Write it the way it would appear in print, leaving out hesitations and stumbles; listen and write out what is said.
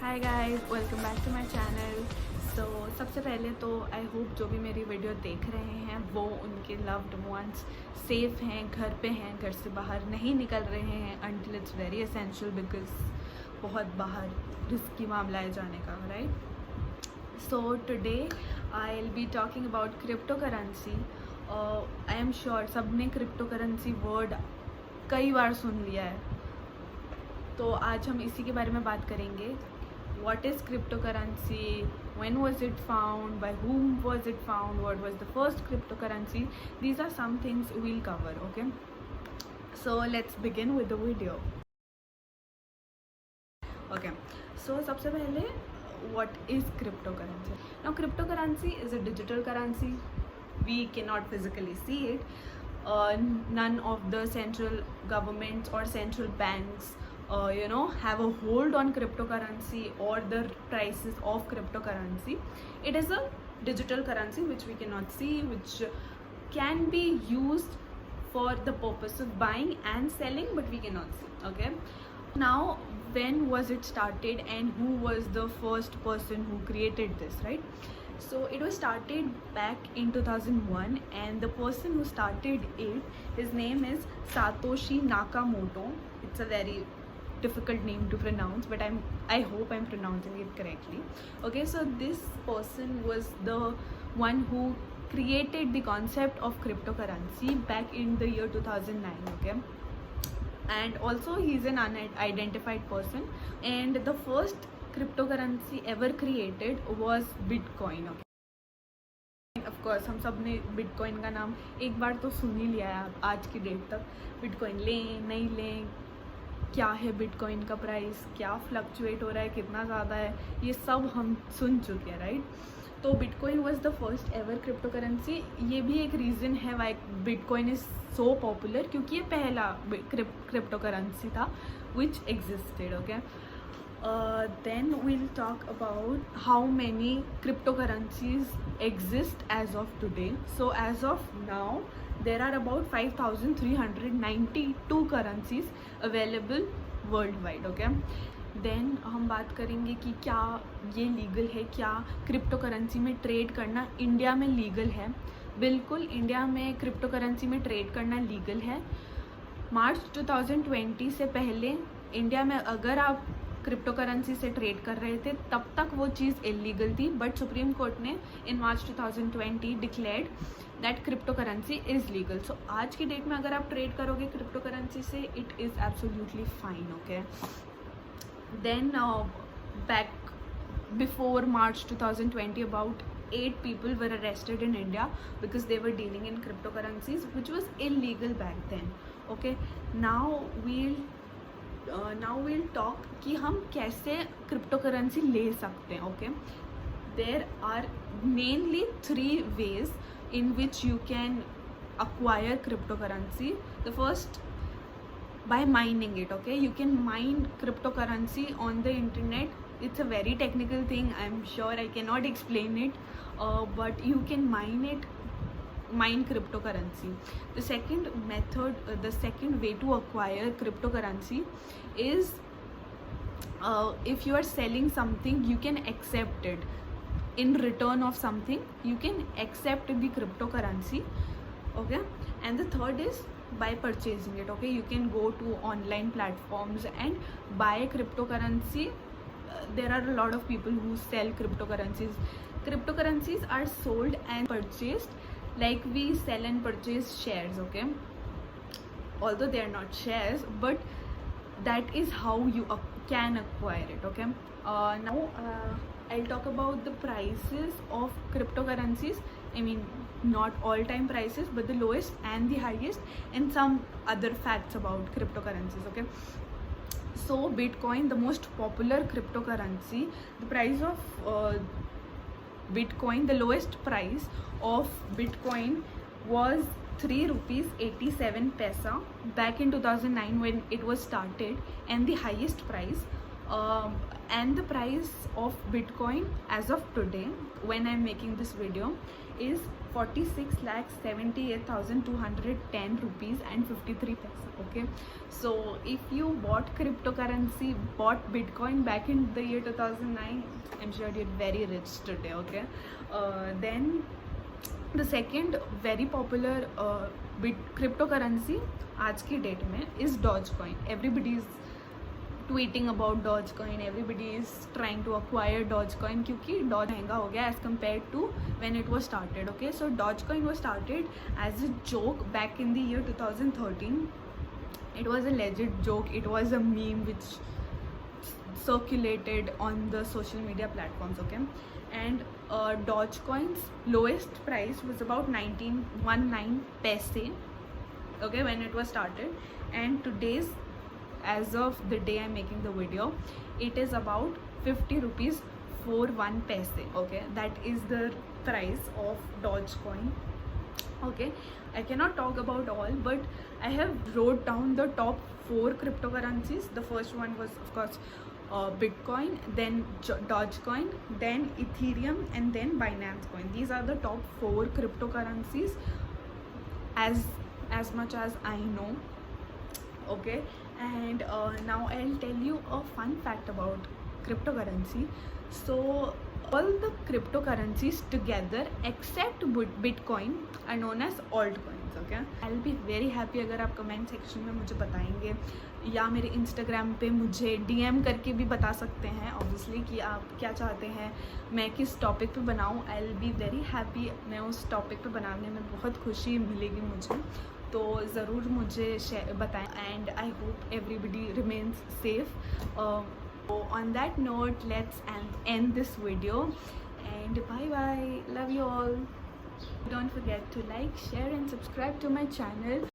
Hi guys, welcome back to my channel. सबसे पहले तो आई होप जो भी मेरी वीडियो देख रहे हैं वो उनके लव्ड वंस सेफ़ हैं, घर पे हैं, घर से बाहर नहीं निकल रहे हैं until it's very essential, because बहुत बाहर रिस्की मामला है जाने का, right. So today I will be talking about crypto currency. I am sure सब ने क्रिप्टो करेंसी वर्ड कई बार सुन लिया है, तो आज हम इसी के बारे में बात करेंगे। What is cryptocurrency? When was it found? By whom was it found? What was the first cryptocurrency? These are some things we'll cover, okay? So let's begin with the video. Okay, so सबसे पहले what is cryptocurrency? Now cryptocurrency is a digital currency. We cannot physically see it. None of the central governments or central banks have a hold on cryptocurrency or the prices of cryptocurrency. It is a digital currency which we cannot see, which can be used for the purpose of buying and selling, but we cannot see. Okay, now when was it started and who was the first person who created this, right? So it was started back in 2001, and the person who started it, his name is Satoshi Nakamoto. It's a very difficult name to pronounce, but I hope I'm pronouncing it correctly. Okay, so this person was the one who created the concept of cryptocurrency back in the year 2009. Okay, and also he's an unidentified person, and the first cryptocurrency ever created was Bitcoin. Okay, of course हम सब ने bitcoin का नाम एक बार तो सुन ही लिया है आज की डेट तक। बिटकॉइन लें नहीं लें, क्या है बिटकॉइन का प्राइस, क्या फ्लक्चुएट हो रहा है, कितना ज़्यादा है, ये सब हम सुन चुके हैं, राइट। तो bitcoin was the first ever crypto currency. ये भी एक रीज़न है why bitcoin is so popular, क्योंकि ये पहला क्रिप्टो करेंसी था which existed. Okay, then we'll talk about how many cryptocurrencies exist as of today. So as of now there are about 5,392 currencies available worldwide. Okay, then हम बात करेंगे कि क्या ये लीगल है, क्या क्रिप्टो करेंसी में ट्रेड करना इंडिया में लीगल है। बिल्कुल, इंडिया में क्रिप्टो करेंसी में ट्रेड करना लीगल है। मार्च 2020 से पहले इंडिया में अगर आप क्रिप्टो करेंसी से ट्रेड कर रहे थे तब तक वो चीज़ इलीगल थी, बट सुप्रीम कोर्ट ने in March 2020 declared that crypto currency is legal. So आज की डेट में अगर आप ट्रेड करोगे क्रिप्टो करेंसी से, it is absolutely fine. Okay, then back before March 2020 about 8 people were arrested in India because they were dealing in cryptocurrencies, which was illegal back then. Okay, now we'll talk कि हम कैसे crypto currency ले सकते हैं। Okay, there are mainly 3 ways in which you can acquire cryptocurrency. The first, by mining it. Okay, you can mine cryptocurrency on the internet. It's a very technical thing, I'm sure I cannot explain it, but you can mine cryptocurrency. The second method, the second way to acquire cryptocurrency is if you are selling something, you can accept it in return of something, you can accept the cryptocurrency. Okay, and the third is by purchasing it. Okay, you can go to online platforms and buy cryptocurrency. There are a lot of people who sell cryptocurrencies. Cryptocurrencies are sold and purchased like we sell and purchase shares. Okay, although they are not shares, but that is how you can acquire it. Okay, now I'll talk about the prices of cryptocurrencies. I mean, not all time prices, but the lowest and the highest, and some other facts about cryptocurrencies. Okay, so Bitcoin, the most popular cryptocurrency, the price of Bitcoin, the lowest price of Bitcoin was 3 rupees 87 paisa back in 2009 when it was started, and the highest price and the price of Bitcoin as of today when I'm making this video is 46,78,210 rupees and 53 paisa. Okay, so if you bought cryptocurrency, bought Bitcoin back in the year 2009, I'm sure you're very rich today. Okay, then the second very popular cryptocurrency आज की date में is Dogecoin. Everybody is tweeting about Dogecoin, everybody is trying to acquire Dogecoin क्योंकि Doge महंगा हो गया as compared to when it was started. Okay, so Dogecoin was started as a joke back in the year 2013. It was a legit joke, it was a meme which circulated on the social media platforms. Okay, and Dogecoin's lowest price was about 1919 paise. Okay, when it was started, and today's, as of the day I'm making the video, it is about 50 rupees for 1 paise. Okay, that is the price of Dogecoin. Okay, I cannot talk about all, but I have wrote down the top 4 cryptocurrencies. The first one was of course Bitcoin, then Dogecoin, then Ethereum, and then Binance Coin. These are the top 4 cryptocurrencies as much as I know. Okay, and now I'll tell you a fun fact about cryptocurrency. So all the cryptocurrencies together except Bitcoin are known as altcoins. Okay, I'll be very happy अगर आप comment section में मुझे बताएंगे या मेरे Instagram पे मुझे DM करके भी बता सकते हैं ऑब्वियसली कि आप क्या चाहते हैं मैं किस टॉपिक पे बनाऊँ. I will be very happy. मैं उस टॉपिक पे बनाने में बहुत खुशी मिलेगी मुझे, तो ज़रूर मुझे बताएं. And I hope everybody remains safe. On that note, let's end this video, and bye bye. Love you all. Don't forget to like, share and subscribe to my channel.